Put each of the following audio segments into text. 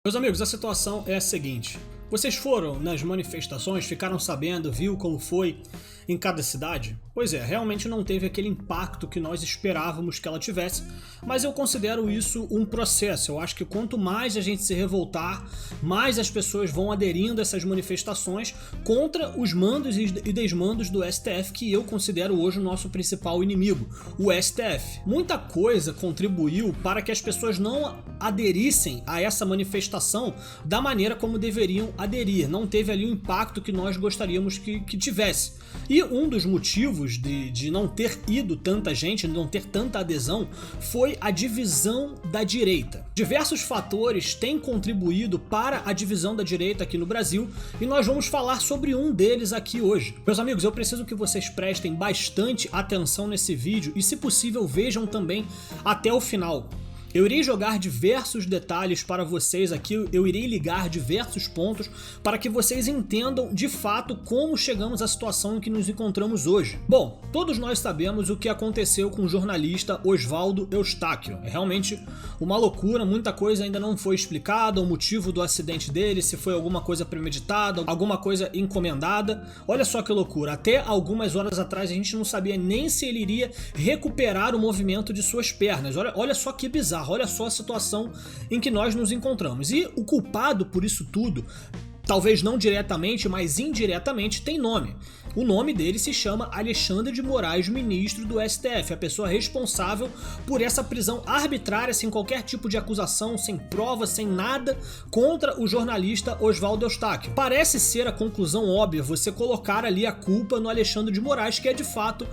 Meus amigos, a situação é a seguinte. Vocês foram nas manifestações, ficaram sabendo, viu como foi em cada cidade? Pois é, realmente não teve aquele impacto que nós esperávamos que ela tivesse, mas eu considero isso um processo. Eu acho que quanto mais a gente se revoltar, mais as pessoas vão aderindo a essas manifestações contra os mandos e desmandos do STF, que eu considero hoje o nosso principal inimigo, o STF. Muita coisa contribuiu para que as pessoas não aderissem a essa manifestação da maneira como deveriam aderir. Não teve ali o impacto que nós gostaríamos que tivesse. E um dos motivos de não ter ido tanta gente, de não ter tanta adesão, foi a divisão da direita. Diversos fatores têm contribuído para a divisão da direita aqui no Brasil e nós vamos falar sobre um deles aqui hoje. Meus amigos, eu preciso que vocês prestem bastante atenção nesse vídeo e, se possível, vejam também até o final. Eu irei jogar diversos detalhes para vocês aqui, eu irei ligar diversos pontos para que vocês entendam de fato como chegamos à situação em que nos encontramos hoje. Bom, todos nós sabemos o que aconteceu com o jornalista Oswaldo Eustáquio. É realmente uma loucura, muita coisa ainda não foi explicada, o motivo do acidente dele, se foi alguma coisa premeditada, alguma coisa encomendada. Olha só que loucura, até algumas horas atrás a gente não sabia nem se ele iria recuperar o movimento de suas pernas. Olha só que bizarro. Olha só a situação em que nós nos encontramos. E o culpado por isso tudo, talvez não diretamente, mas indiretamente, tem nome. O nome dele se chama Alexandre de Moraes, ministro do STF, a pessoa responsável por essa prisão arbitrária, sem qualquer tipo de acusação, sem prova, sem nada, contra o jornalista Oswaldo Eustáquio. Parece ser a conclusão óbvia você colocar ali a culpa no Alexandre de Moraes, que é de fato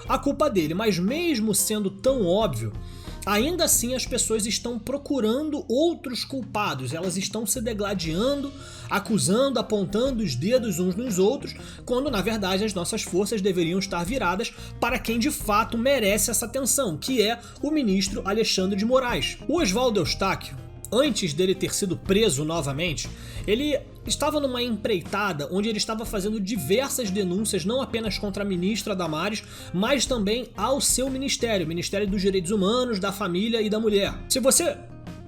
a culpa dele, mas mesmo sendo tão óbvio, ainda assim as pessoas estão procurando outros culpados, elas estão se degladiando, acusando, apontando os dedos uns nos outros, quando na verdade as nossas forças deveriam estar viradas para quem de fato merece essa atenção, que é o ministro Alexandre de Moraes. O Oswaldo Eustáquio, antes dele ter sido preso novamente, ele estava numa empreitada onde ele estava fazendo diversas denúncias, não apenas contra a ministra Damares, mas também ao seu ministério, o Ministério dos Direitos Humanos, da Família e da Mulher. Se você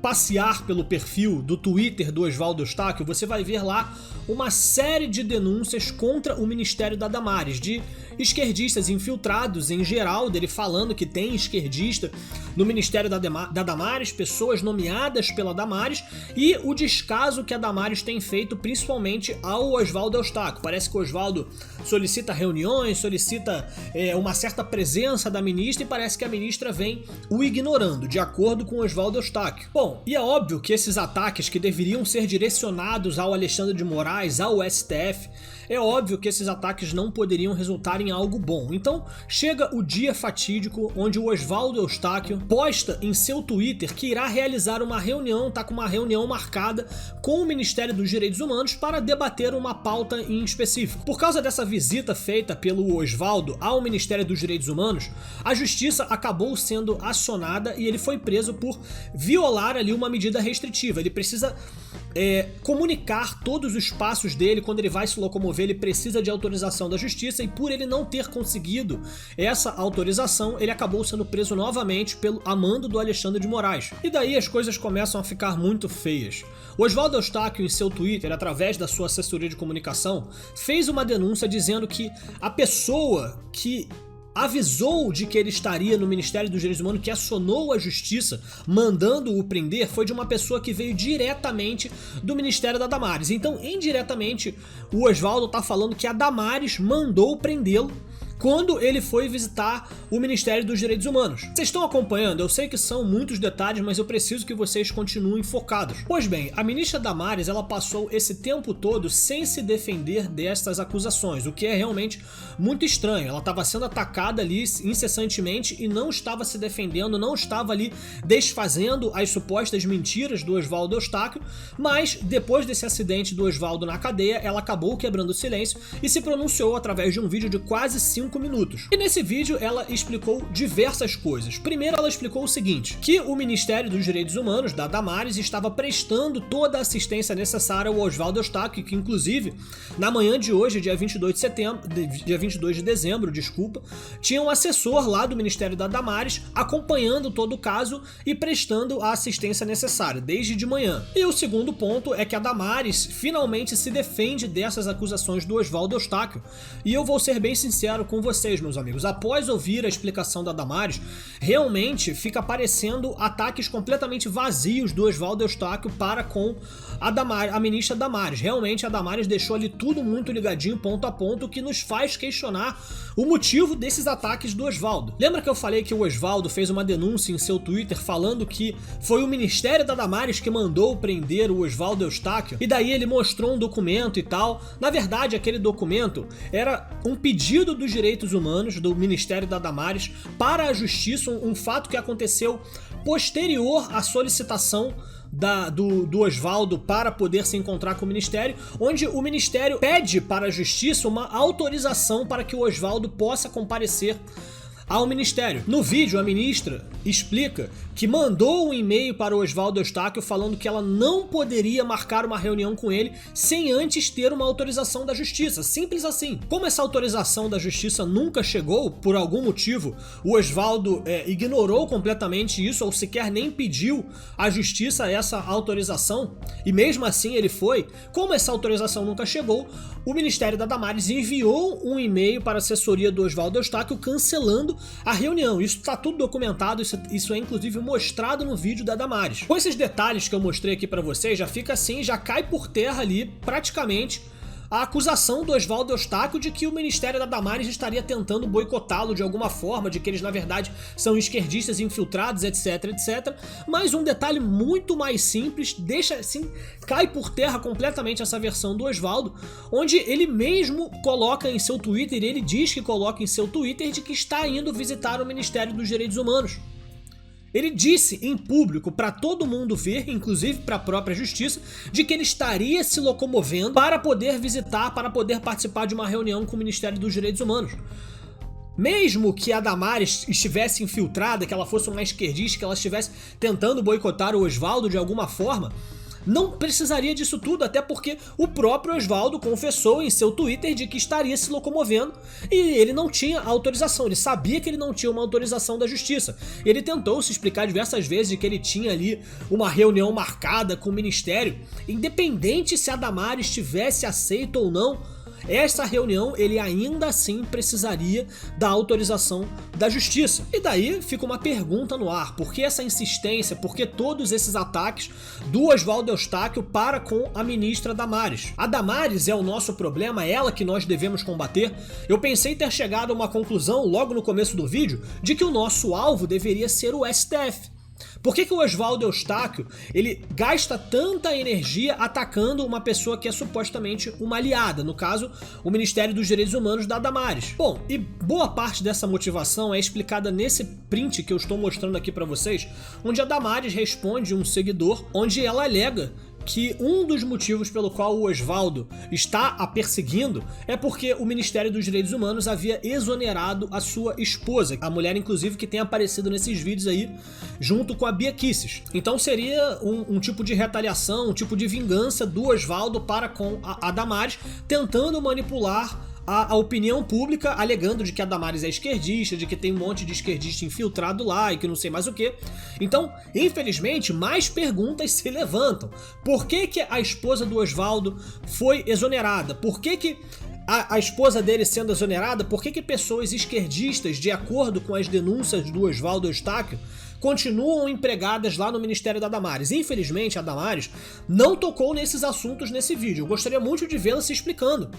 passear pelo perfil do Twitter do Oswaldo Eustáquio, você vai ver lá uma série de denúncias contra o Ministério da Damares, de esquerdistas infiltrados em geral, dele falando que tem esquerdista no Ministério da Damares, pessoas nomeadas pela Damares, e o descaso que a Damares tem feito principalmente ao Oswaldo Eustáquio. Parece que o Oswaldo solicita reuniões, solicita uma certa presença da ministra e parece que a ministra vem o ignorando, de acordo com o Oswaldo Eustáquio. Bom, e é óbvio que esses ataques que deveriam ser direcionados ao Alexandre de Moraes, ao STF, é óbvio que esses ataques não poderiam resultar em algo bom. Então chega o dia fatídico onde o Oswaldo Eustáquio posta em seu Twitter que irá realizar uma reunião, tá com uma reunião marcada com o Ministério dos Direitos Humanos para debater uma pauta em específico. Por causa dessa visita feita pelo Oswaldo ao Ministério dos Direitos Humanos, a justiça acabou sendo acionada e ele foi preso por violar ali uma medida restritiva. Ele precisa comunicar todos os passos dele, quando ele vai se locomover ele precisa de autorização da justiça, e por ele não ter conseguido essa autorização, ele acabou sendo preso novamente a mando do Alexandre de Moraes. E daí as coisas começam a ficar muito feias. O Oswaldo Eustáquio, em seu Twitter, através da sua assessoria de comunicação, fez uma denúncia dizendo que a pessoa que avisou de que ele estaria no Ministério dos Direitos Humanos, que acionou a justiça mandando-o prender, foi de uma pessoa que veio diretamente do Ministério da Damares. Então, indiretamente, o Oswaldo está falando que a Damares mandou prendê-lo quando ele foi visitar o Ministério dos Direitos Humanos. Vocês estão acompanhando? Eu sei que são muitos detalhes, mas eu preciso que vocês continuem focados. Pois bem, a ministra Damares, ela passou esse tempo todo sem se defender destas acusações, o que é realmente muito estranho. Ela estava sendo atacada ali incessantemente e não estava se defendendo, não estava ali desfazendo as supostas mentiras do Oswaldo Eustáquio, mas depois desse acidente do Oswaldo na cadeia, ela acabou quebrando o silêncio e se pronunciou através de um vídeo de quase 5 5 minutos. E nesse vídeo ela explicou diversas coisas. Primeiro ela explicou o seguinte, que o Ministério dos Direitos Humanos, da Damares, estava prestando toda a assistência necessária ao Oswaldo Eustáquio, que inclusive na manhã de hoje, dia 22 de dezembro, tinha um assessor lá do Ministério da Damares acompanhando todo o caso e prestando a assistência necessária, desde de manhã. E o segundo ponto é que a Damares finalmente se defende dessas acusações do Oswaldo Eustáquio. E eu vou ser bem sincero com vocês, meus amigos, após ouvir a explicação da Damares, realmente fica parecendo ataques completamente vazios do Oswaldo Eustáquio para com a ministra Damares. Realmente a Damares deixou ali tudo muito ligadinho, ponto a ponto, que nos faz questionar o motivo desses ataques do Oswaldo. Lembra que eu falei que o Oswaldo fez uma denúncia em seu Twitter falando que foi o Ministério da Damares que mandou prender o Oswaldo Eustáquio? E daí ele mostrou um documento e tal. Na verdade, aquele documento era um pedido dos direitos humanos do Ministério da Damares para a justiça, um fato que aconteceu posterior à solicitação do Oswaldo para poder se encontrar com o Ministério, onde o Ministério pede para a Justiça uma autorização para que o Oswaldo possa comparecer ao Ministério. No vídeo, a ministra explica que mandou um e-mail para o Oswaldo Eustáquio falando que ela não poderia marcar uma reunião com ele sem antes ter uma autorização da Justiça. Simples assim. Como essa autorização da Justiça nunca chegou, por algum motivo, o Oswaldo ignorou completamente isso ou sequer nem pediu à Justiça essa autorização, e mesmo assim ele foi. Como essa autorização nunca chegou, o Ministério da Damares enviou um e-mail para a assessoria do Oswaldo Eustáquio cancelando a reunião. Isso está tudo documentado, isso é inclusive mostrado no vídeo da Damares. Com esses detalhes que eu mostrei aqui para vocês, já fica assim, já cai por terra ali praticamente a acusação do Oswaldo Eustáquio de que o Ministério da Damares estaria tentando boicotá-lo de alguma forma, de que eles na verdade são esquerdistas infiltrados, etc, etc. Mas um detalhe muito mais simples, deixa assim, cai por terra completamente essa versão do Oswaldo, onde ele mesmo coloca em seu Twitter, ele diz que coloca em seu Twitter de que está indo visitar o Ministério dos Direitos Humanos. Ele disse em público para todo mundo ver, inclusive para a própria justiça, de que ele estaria se locomovendo para poder visitar, para poder participar de uma reunião com o Ministério dos Direitos Humanos. Mesmo que a Damares estivesse infiltrada, que ela fosse uma esquerdista, que ela estivesse tentando boicotar o Oswaldo de alguma forma, não precisaria disso tudo, até porque o próprio Oswaldo confessou em seu Twitter de que estaria se locomovendo e ele não tinha autorização, ele sabia que ele não tinha uma autorização da Justiça. Ele tentou se explicar diversas vezes de que ele tinha ali uma reunião marcada com o Ministério, independente se a Damares tivesse aceito ou não essa reunião, ele ainda assim precisaria da autorização da Justiça. E daí fica uma pergunta no ar: por que essa insistência, por que todos esses ataques do Oswaldo Eustáquio para com a ministra Damares? A Damares é o nosso problema, é ela que nós devemos combater? Eu pensei ter chegado a uma conclusão logo no começo do vídeo de que o nosso alvo deveria ser o STF. Por que o Oswaldo Eustáquio ele gasta tanta energia atacando uma pessoa que é supostamente uma aliada, no caso, o Ministério dos Direitos Humanos da Damares? Bom, e boa parte dessa motivação é explicada nesse print que eu estou mostrando aqui pra vocês, onde a Damares responde um seguidor, onde ela alega que um dos motivos pelo qual o Oswaldo está a perseguindo é porque o Ministério dos Direitos Humanos havia exonerado a sua esposa, a mulher inclusive que tem aparecido nesses vídeos aí, junto com a Bia Kicis. Então seria um tipo de retaliação, um tipo de vingança do Oswaldo para com a Damares, tentando manipular a opinião pública, alegando de que a Damares é esquerdista, de que tem um monte de esquerdista infiltrado lá e que não sei mais o que. Então, infelizmente, mais perguntas se levantam. Por que a esposa do Oswaldo foi exonerada? Por que a esposa dele sendo exonerada? Por que pessoas esquerdistas, de acordo com as denúncias do Oswaldo Eustáquio, continuam empregadas lá no Ministério da Damares? Infelizmente, a Damares não tocou nesses assuntos nesse vídeo. Eu gostaria muito de vê-la se explicando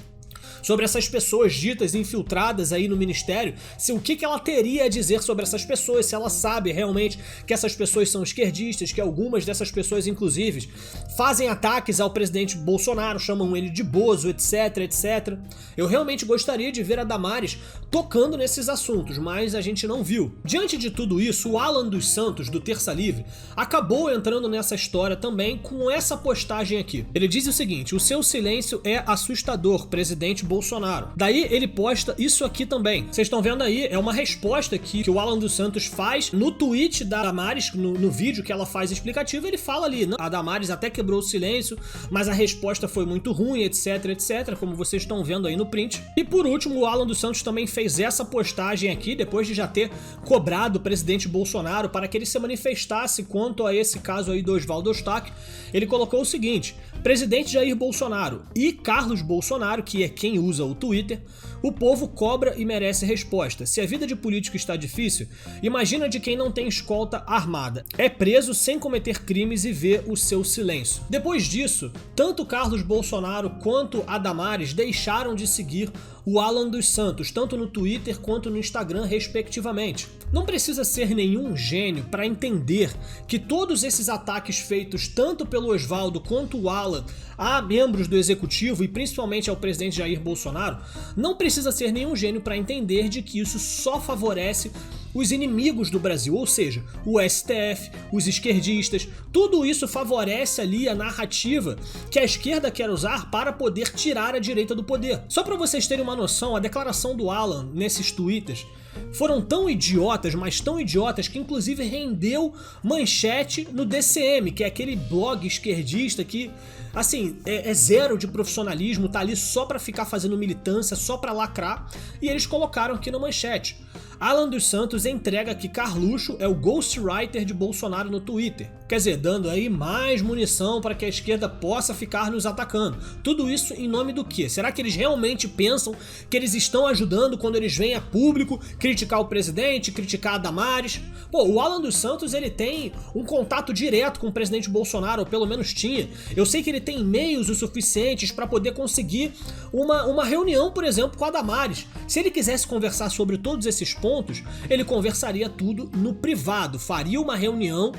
sobre essas pessoas ditas infiltradas aí no Ministério, o que ela teria a dizer sobre essas pessoas, se ela sabe realmente que essas pessoas são esquerdistas, que algumas dessas pessoas, inclusive, fazem ataques ao presidente Bolsonaro, chamam ele de bozo, etc, etc. Eu realmente gostaria de ver a Damares tocando nesses assuntos, mas a gente não viu. Diante de tudo isso, o Alan dos Santos, do Terça Livre, acabou entrando nessa história também com essa postagem aqui. Ele diz o seguinte: o seu silêncio é assustador, presidente Bolsonaro. Bolsonaro. Daí ele posta isso aqui também. Vocês estão vendo aí, é uma resposta que o Alan dos Santos faz no tweet da Damares, no vídeo que ela faz explicativo, ele fala ali, a Damares até quebrou o silêncio, mas a resposta foi muito ruim, etc, etc, como vocês estão vendo aí no print. E por último, o Alan dos Santos também fez essa postagem aqui, depois de já ter cobrado o presidente Bolsonaro para que ele se manifestasse quanto a esse caso aí do Oswaldo Eustáquio. Ele colocou o seguinte: presidente Jair Bolsonaro e Carlos Bolsonaro, que é quem usa o Twitter, o povo cobra e merece resposta. Se a vida de político está difícil, imagina de quem não tem escolta armada. É preso sem cometer crimes e vê o seu silêncio. Depois disso, tanto Carlos Bolsonaro quanto a Damares deixaram de seguir o Alan dos Santos, tanto no Twitter quanto no Instagram, respectivamente. Não precisa ser nenhum gênio para entender que todos esses ataques feitos tanto pelo Oswaldo quanto o Alan a membros do executivo e principalmente ao presidente Jair Bolsonaro, não precisa ser nenhum gênio para entender de que isso só favorece os inimigos do Brasil, ou seja, o STF, os esquerdistas, tudo isso favorece ali a narrativa que a esquerda quer usar para poder tirar a direita do poder. Só para vocês terem uma noção, a declaração do Alan nesses tweets foram tão idiotas, mas tão idiotas, que inclusive rendeu manchete no DCM, que é aquele blog esquerdista que, assim, é zero de profissionalismo, tá ali só pra ficar fazendo militância, só pra lacrar, e eles colocaram aqui na manchete: Alan dos Santos entrega que Carluxo é o ghostwriter de Bolsonaro no Twitter. Quer dizer, dando aí mais munição para que a esquerda possa ficar nos atacando. Tudo isso em nome do quê? Será que eles realmente pensam que eles estão ajudando quando eles vêm a público criticar o presidente, criticar a Damares? Pô, o Alan dos Santos, ele tem um contato direto com o presidente Bolsonaro, ou pelo menos tinha. Eu sei que ele tem meios o suficientes para poder conseguir uma reunião, por exemplo, com a Damares. Se ele quisesse conversar sobre todos esses pontos, ele conversaria tudo no privado, faria uma reunião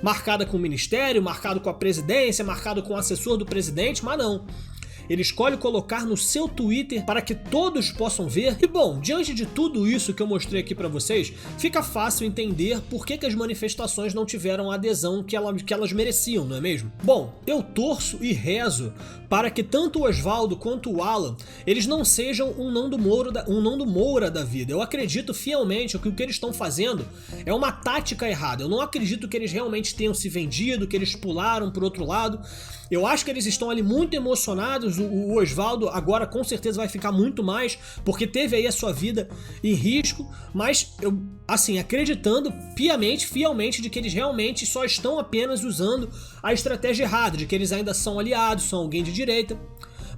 marcada com o ministério, marcado com a presidência, marcado com o assessor do presidente, mas não. Ele escolhe colocar no seu Twitter para que todos possam ver. E bom, diante de tudo isso que eu mostrei aqui para vocês, fica fácil entender por que as manifestações não tiveram a adesão que elas mereciam, não é mesmo? Bom, eu torço e rezo para que tanto o Oswaldo quanto o Alan, eles não sejam um Nando Moura da vida. Eu acredito fielmente que o que eles estão fazendo é uma tática errada. Eu não acredito que eles realmente tenham se vendido, que eles pularam pro outro lado. Eu acho que eles estão ali muito emocionados. O Oswaldo agora com certeza vai ficar muito mais, porque teve aí a sua vida em risco, mas eu, assim, acreditando piamente, fielmente, de que eles realmente só estão apenas usando a estratégia errada, de que eles ainda são aliados, são alguém de direita.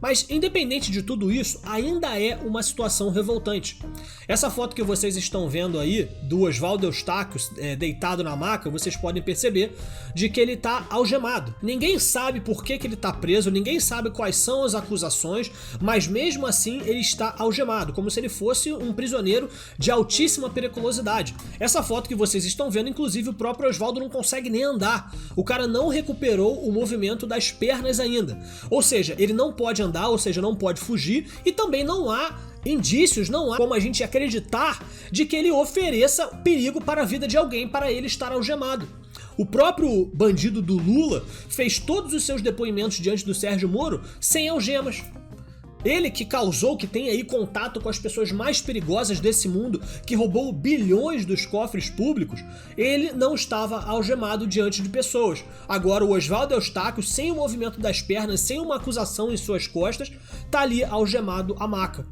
Mas independente de tudo isso, ainda é uma situação revoltante. Essa foto que vocês estão vendo aí do Oswaldo Eustáquio deitado na maca, vocês podem perceber de que ele está algemado. Ninguém sabe por que ele está preso, ninguém sabe quais são as acusações, mas mesmo assim ele está algemado, como se ele fosse um prisioneiro de altíssima periculosidade. Essa foto que vocês estão vendo, inclusive o próprio Oswaldo não consegue nem andar. O cara não recuperou o movimento das pernas ainda. Ou seja, ele não pode andar, ou seja, não pode fugir, e também não há indícios, não há como a gente acreditar de que ele ofereça perigo para a vida de alguém para ele estar algemado. O próprio bandido do Lula fez todos os seus depoimentos diante do Sérgio Moro sem algemas. Ele que causou, que tem aí contato com as pessoas mais perigosas desse mundo, que roubou bilhões dos cofres públicos, ele não estava algemado diante de pessoas. Agora o Oswaldo Eustáquio, sem o movimento das pernas, sem uma acusação em suas costas, tá ali algemado à maca.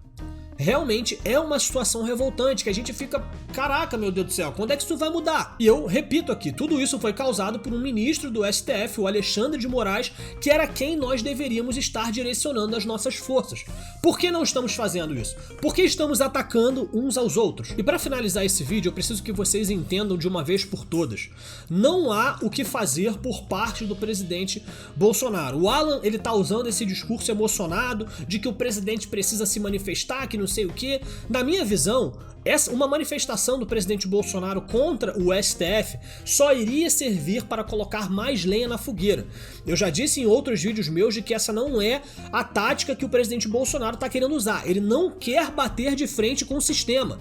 Realmente é uma situação revoltante que a gente fica, caraca, meu Deus do céu, quando é que isso vai mudar? E eu repito aqui, tudo isso foi causado por um ministro do STF, o Alexandre de Moraes, que era quem nós deveríamos estar direcionando as nossas forças. Por que não estamos fazendo isso? Por que estamos atacando uns aos outros? E para finalizar esse vídeo, eu preciso que vocês entendam de uma vez por todas. Não há o que fazer por parte do presidente Bolsonaro. O Alan, ele tá usando esse discurso emocionado de que o presidente precisa se manifestar, que não sei o que. Na minha visão, uma manifestação do presidente Bolsonaro contra o STF só iria servir para colocar mais lenha na fogueira. Eu já disse em outros vídeos meus de que essa não é a tática que o presidente Bolsonaro está querendo usar. Ele não quer bater de frente com o sistema.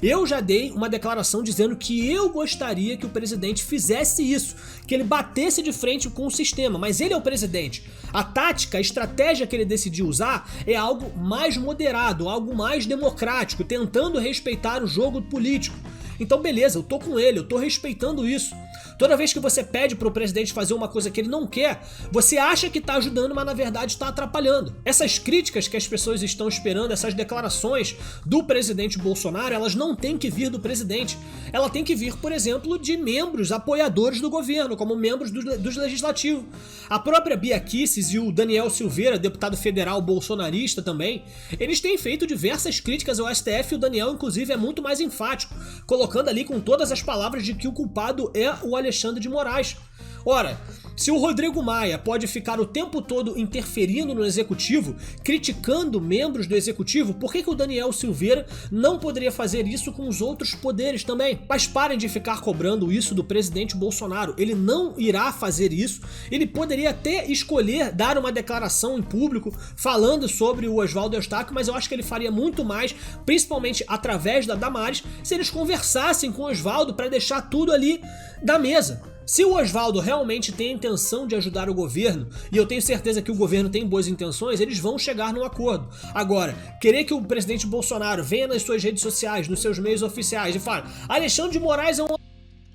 Eu já dei uma declaração dizendo que eu gostaria que o presidente fizesse isso, que ele batesse de frente com o sistema, mas ele é o presidente. A tática, a estratégia que ele decidiu usar é algo mais moderado, algo mais democrático, tentando respeitar o jogo político. Então beleza, eu tô com ele, eu tô respeitando isso. Toda vez que você pede pro presidente fazer uma coisa que ele não quer, você acha que tá ajudando, mas na verdade tá atrapalhando. Essas críticas que as pessoas estão esperando, essas declarações do presidente Bolsonaro, elas não têm que vir do presidente. Ela tem que vir, por exemplo, de membros apoiadores do governo, como membros dos legislativos. A própria Bia Kicis e o Daniel Silveira, deputado federal bolsonarista também, eles têm feito diversas críticas ao STF e o Daniel, inclusive, é muito mais enfático, colocando ali com todas as palavras de que o culpado é o Alexandre de Moraes. Ora, se o Rodrigo Maia pode ficar o tempo todo interferindo no executivo, criticando membros do executivo, por que o Daniel Silveira não poderia fazer isso com os outros poderes também? Mas parem de ficar cobrando isso do presidente Bolsonaro. Ele não irá fazer isso. Ele poderia até escolher dar uma declaração em público falando sobre o Oswaldo Eustáquio, mas eu acho que ele faria muito mais, principalmente através da Damares, se eles conversassem com o Oswaldo para deixar tudo ali da mesa. Se o Oswaldo realmente tem a intenção de ajudar o governo, e eu tenho certeza que o governo tem boas intenções, eles vão chegar num acordo. Agora, querer que o presidente Bolsonaro venha nas suas redes sociais, nos seus meios oficiais e fale Alexandre de Moraes é um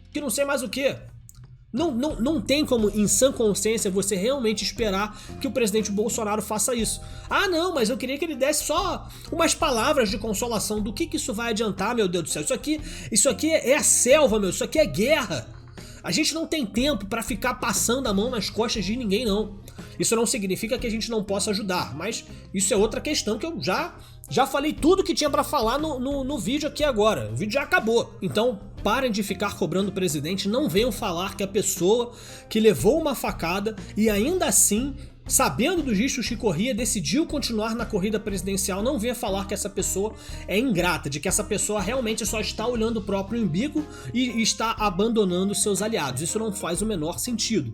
que não sei mais o que. Não tem como, em sã consciência, você realmente esperar que o presidente Bolsonaro faça isso. Ah, não, mas eu queria que ele desse só umas palavras de consolação. Do que isso vai adiantar, meu Deus do céu? Isso aqui é a selva, meu. Isso aqui é guerra. A gente não tem tempo pra ficar passando a mão nas costas de ninguém, não. Isso não significa que a gente não possa ajudar, mas isso é outra questão que eu já falei tudo que tinha pra falar no vídeo aqui agora. O vídeo já acabou. Então, parem de ficar cobrando o presidente, não venham falar que a pessoa que levou uma facada e ainda assim, sabendo dos riscos que corria, decidiu continuar na corrida presidencial. Não venha falar que essa pessoa é ingrata, de que essa pessoa realmente só está olhando o próprio umbigo e está abandonando seus aliados. Isso não faz o menor sentido.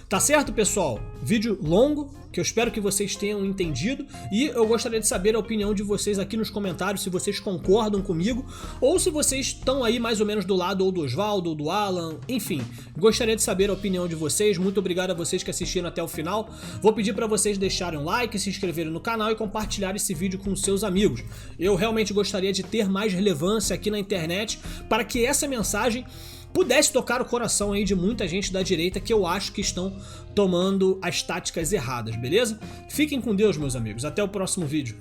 Tá certo, pessoal? Vídeo longo, que eu espero que vocês tenham entendido, e eu gostaria de saber a opinião de vocês aqui nos comentários, se vocês concordam comigo, ou se vocês estão aí mais ou menos do lado ou do Oswaldo, ou do Alan, enfim. Gostaria de saber a opinião de vocês. Muito obrigado a vocês que assistiram até o final. Vou pedir para vocês deixarem um like, se inscreverem no canal e compartilhar esse vídeo com seus amigos. Eu realmente gostaria de ter mais relevância aqui na internet, para que essa mensagem pudesse tocar o coração aí de muita gente da direita que eu acho que estão tomando as táticas erradas, beleza? Fiquem com Deus, meus amigos. Até o próximo vídeo.